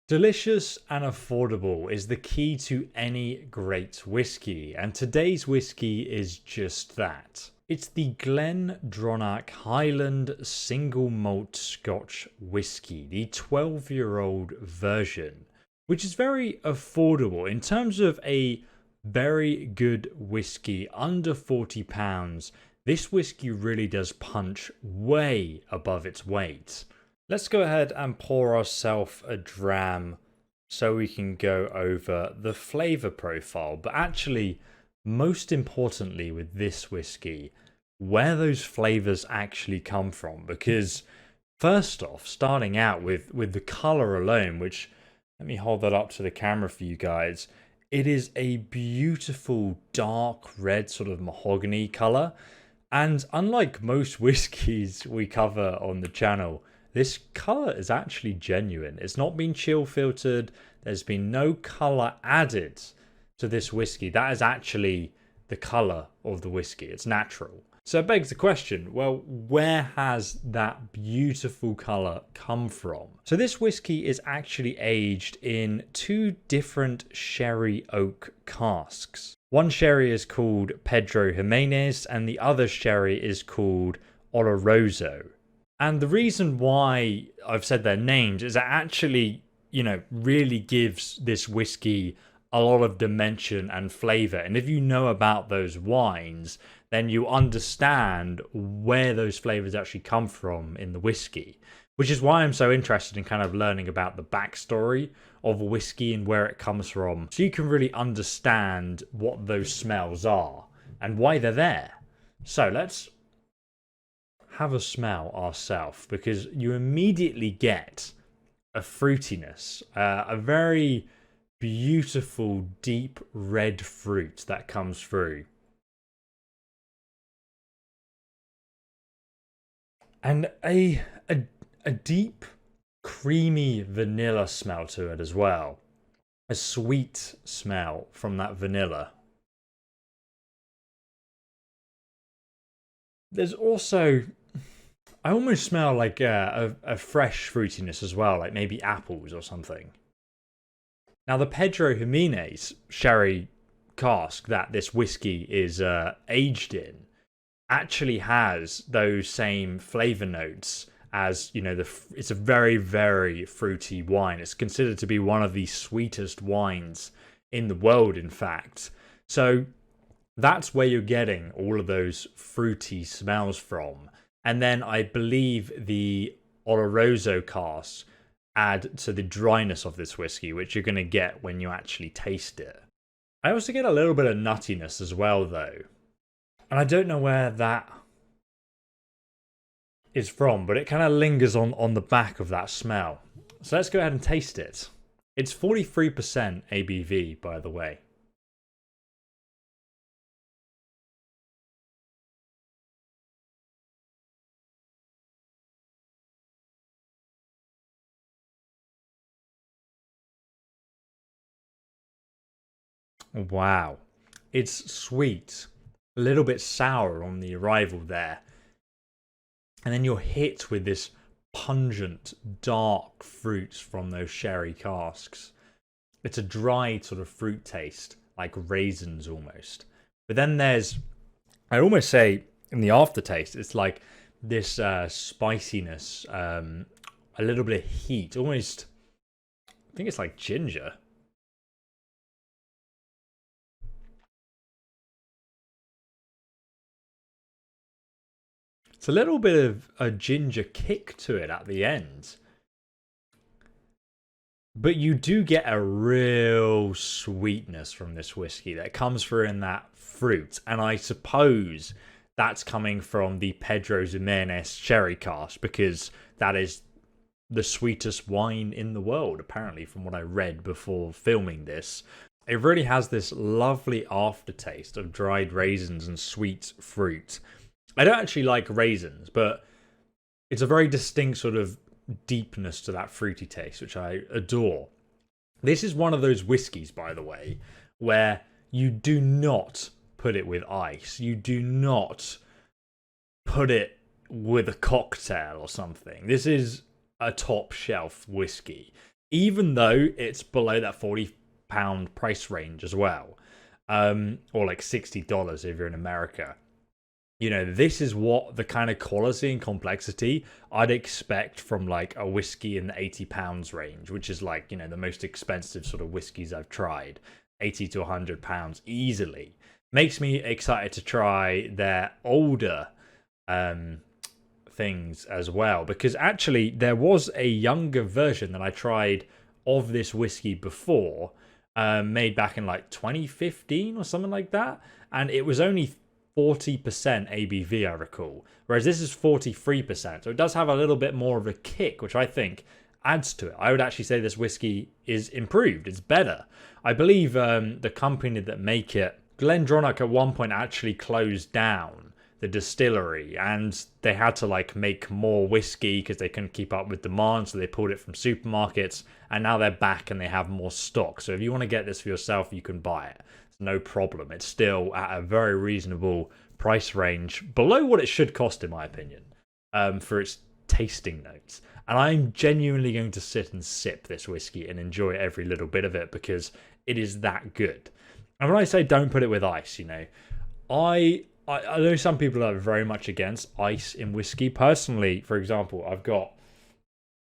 Delicious and affordable is the key to any great whiskey, and today's whiskey is just that. It's the Glendronach Highland Single Malt Scotch Whiskey, the 12-year-old version, which is very affordable in terms of a very good whiskey under £40. This whiskey really does punch way above its weight. Let's go ahead and pour ourselves a dram so we can go over the flavour profile. But actually, most importantly with this whiskey, where those flavours actually come from. Because first off, starting out with the colour alone, which, let me hold that up to the camera for you guys. It is a beautiful dark red sort of mahogany colour. And unlike most whiskies we cover on the channel, this colour is actually genuine. It's not been chill filtered. There's been no colour added to this whiskey. That is actually the colour of the whiskey. It's natural. So it begs the question, well, where has that beautiful colour come from? So this whiskey is actually aged in two different sherry oak casks. One sherry is called Pedro Jimenez and the other sherry is called Oloroso. And the reason why I've said their names is it actually, really gives this whiskey a lot of dimension and flavour. And if you know about those wines, then you understand where those flavours actually come from in the whiskey. Which is why I'm so interested in kind of learning about the backstory of a whiskey and where it comes from. So you can really understand what those smells are and why they're there. So let's have a smell ourselves, because you immediately get a fruitiness, a very beautiful deep red fruit that comes through, and a deep creamy vanilla smell to it as well, a sweet smell from that vanilla. There's also, I almost smell like a fresh fruitiness as well, like maybe apples or something. Now the Pedro Jimenez sherry cask that this whiskey is aged in actually has those same flavour notes as, it's a very, very fruity wine. It's considered to be one of the sweetest wines in the world, in fact. So that's where you're getting all of those fruity smells from. And then I believe the Oloroso casks add to the dryness of this whiskey, which you're going to get when you actually taste it. I also get a little bit of nuttiness as well, though. And I don't know where that is from, but it kind of lingers on the back of that smell. So let's go ahead and taste it. It's 43% ABV, by the way. Wow, it's sweet, a little bit sour on the arrival there, and then you're hit with this pungent dark fruits from those sherry casks. It's a dry sort of fruit taste, like raisins almost, but then there's, I almost say in the aftertaste, it's like this spiciness, a little bit of heat, almost, I think it's like ginger. It's a little bit of a ginger kick to it at the end. But you do get a real sweetness from this whiskey that comes through in that fruit. And I suppose that's coming from the Pedro Jimenez sherry cask, because that is the sweetest wine in the world, apparently, from what I read before filming this. It really has this lovely aftertaste of dried raisins and sweet fruit. I don't actually like raisins, but it's a very distinct sort of deepness to that fruity taste, which I adore. This is one of those whiskies, by the way, where you do not put it with ice. You do not put it with a cocktail or something. This is a top shelf whiskey. even though it's below that £40 price range as well, or like $60 if you're in America. You know, this is what the kind of quality and complexity I'd expect from like a whiskey in the £80 range, which is like, you know, the most expensive sort of whiskies I've tried. 80 to £100 easily. Makes me excited to try their older things as well, because actually there was a younger version that I tried of this whiskey before, made back in like 2015 or something like that, and it was only 40% ABV, I recall, whereas this is 43%, so it does have a little bit more of a kick, which I think adds to it. I would actually say this whiskey is improved, it's better. I believe the company that make it, Glendronach, at one point actually closed down the distillery, and they had to like make more whiskey because they couldn't keep up with demand, so they pulled it from supermarkets, and now they're back and they have more stock. So if you want to get this for yourself, you can buy it. No problem. It's still at a very reasonable price range, below what it should cost in my opinion, for its tasting notes. And I'm genuinely going to sit and sip this whiskey and enjoy every little bit of it because it is that good. And when I say don't put it with ice, you know, I know some people are very much against ice in whiskey. Personally, for example, I've got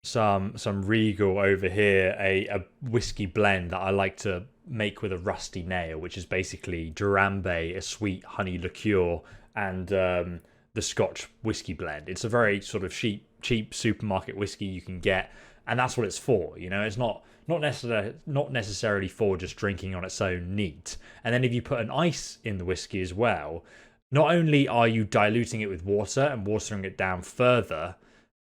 some Regal over here, a whiskey blend that I like to make with a rusty nail, which is basically Durambe, a sweet honey liqueur, and the Scotch whiskey blend. It's a very sort of cheap supermarket whiskey you can get, and that's what it's for. You know, it's not necessarily for just drinking on its own neat. And then if you put an ice in the whiskey as well, not only are you diluting it with water and watering it down further,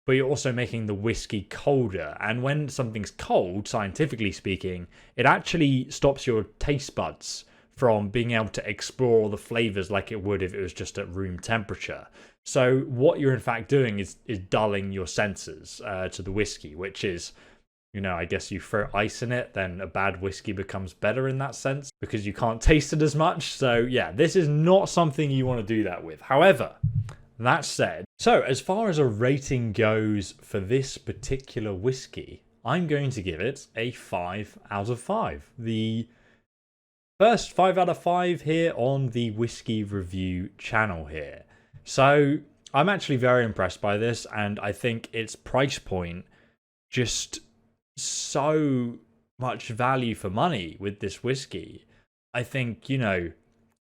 but you're also making the whiskey colder. And when something's cold, scientifically speaking, it actually stops your taste buds from being able to explore the flavors like it would if it was just at room temperature. So what you're in fact doing is dulling your senses to the whiskey, which is, you know, I guess you throw ice in it, then a bad whiskey becomes better in that sense because you can't taste it as much. So yeah, this is not something you want to do that with. However, that said, so as far as a rating goes for this particular whiskey, I'm going to give it a 5 out of 5. The first 5 out of 5 here on the Whisky Review channel here. So I'm actually very impressed by this, and I think its price point, just so much value for money with this whiskey. I think, you know,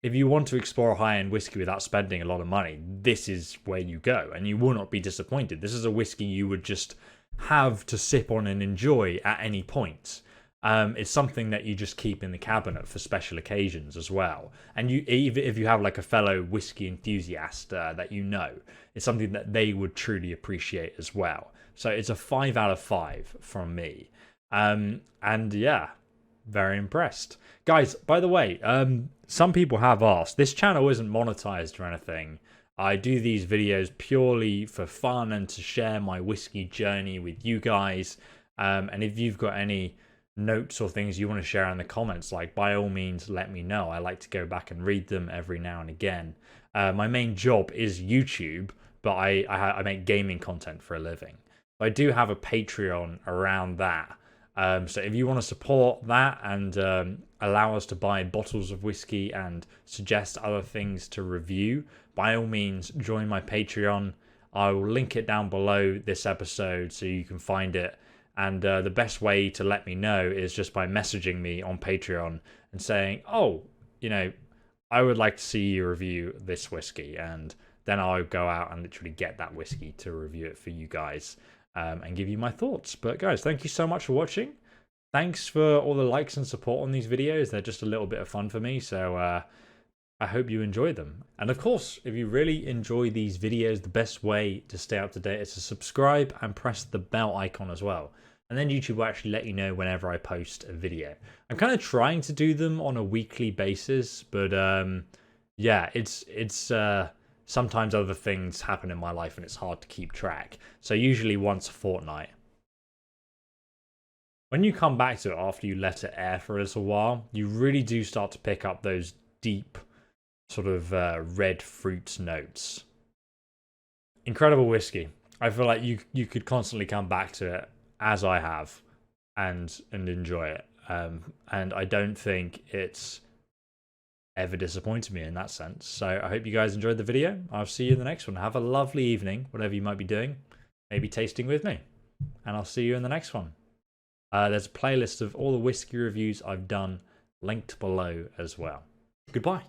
if you want to explore a high-end whiskey without spending a lot of money, this is where you go, and you will not be disappointed. This is a whiskey you would just have to sip on and enjoy at any point. It's something that you just keep in the cabinet for special occasions as well. And you, even if you have like a fellow whiskey enthusiast that you know, it's something that they would truly appreciate as well. So it's a 5 out of 5 from me. And yeah, very impressed. Guys, by the way, some people have asked, this channel isn't monetized or anything. I do these videos purely for fun and to share my whiskey journey with you guys. And if you've got any notes or things you want to share in the comments, like, by all means, let me know. I like to go back and read them every now and again. My main job is YouTube, but I make gaming content for a living. I do have a Patreon around that. So if you want to support that and allow us to buy bottles of whiskey and suggest other things to review, by all means, join my Patreon. I will link it down below this episode so you can find it. And the best way to let me know is just by messaging me on Patreon and saying, oh, you know, I would like to see you review this whiskey. And then I'll go out and literally get that whiskey to review it for you guys. And give you my thoughts. But guys, thank you so much for watching. Thanks for all the likes and support on these videos. They're just a little bit of fun for me, so I hope you enjoy them. And of course, if you really enjoy these videos, the best way to stay up to date is to subscribe and press the bell icon as well. And then YouTube will actually let you know whenever I post a video. I'm kind of trying to do them on a weekly basis, but yeah, it's sometimes other things happen in my life and it's hard to keep track. So usually once a fortnight. When you come back to it after you let it air for a little while, you really do start to pick up those deep sort of red fruit notes. Incredible whiskey. I feel like you could constantly come back to it, as I have. and enjoy it. And I don't think it's ever disappointed me in that sense. So I hope you guys enjoyed the video. I'll see you in the next one. Have a lovely evening, whatever you might be doing. Maybe tasting with me. And I'll see you in the next one. There's a playlist of all the whiskey reviews I've done linked below as well. Goodbye.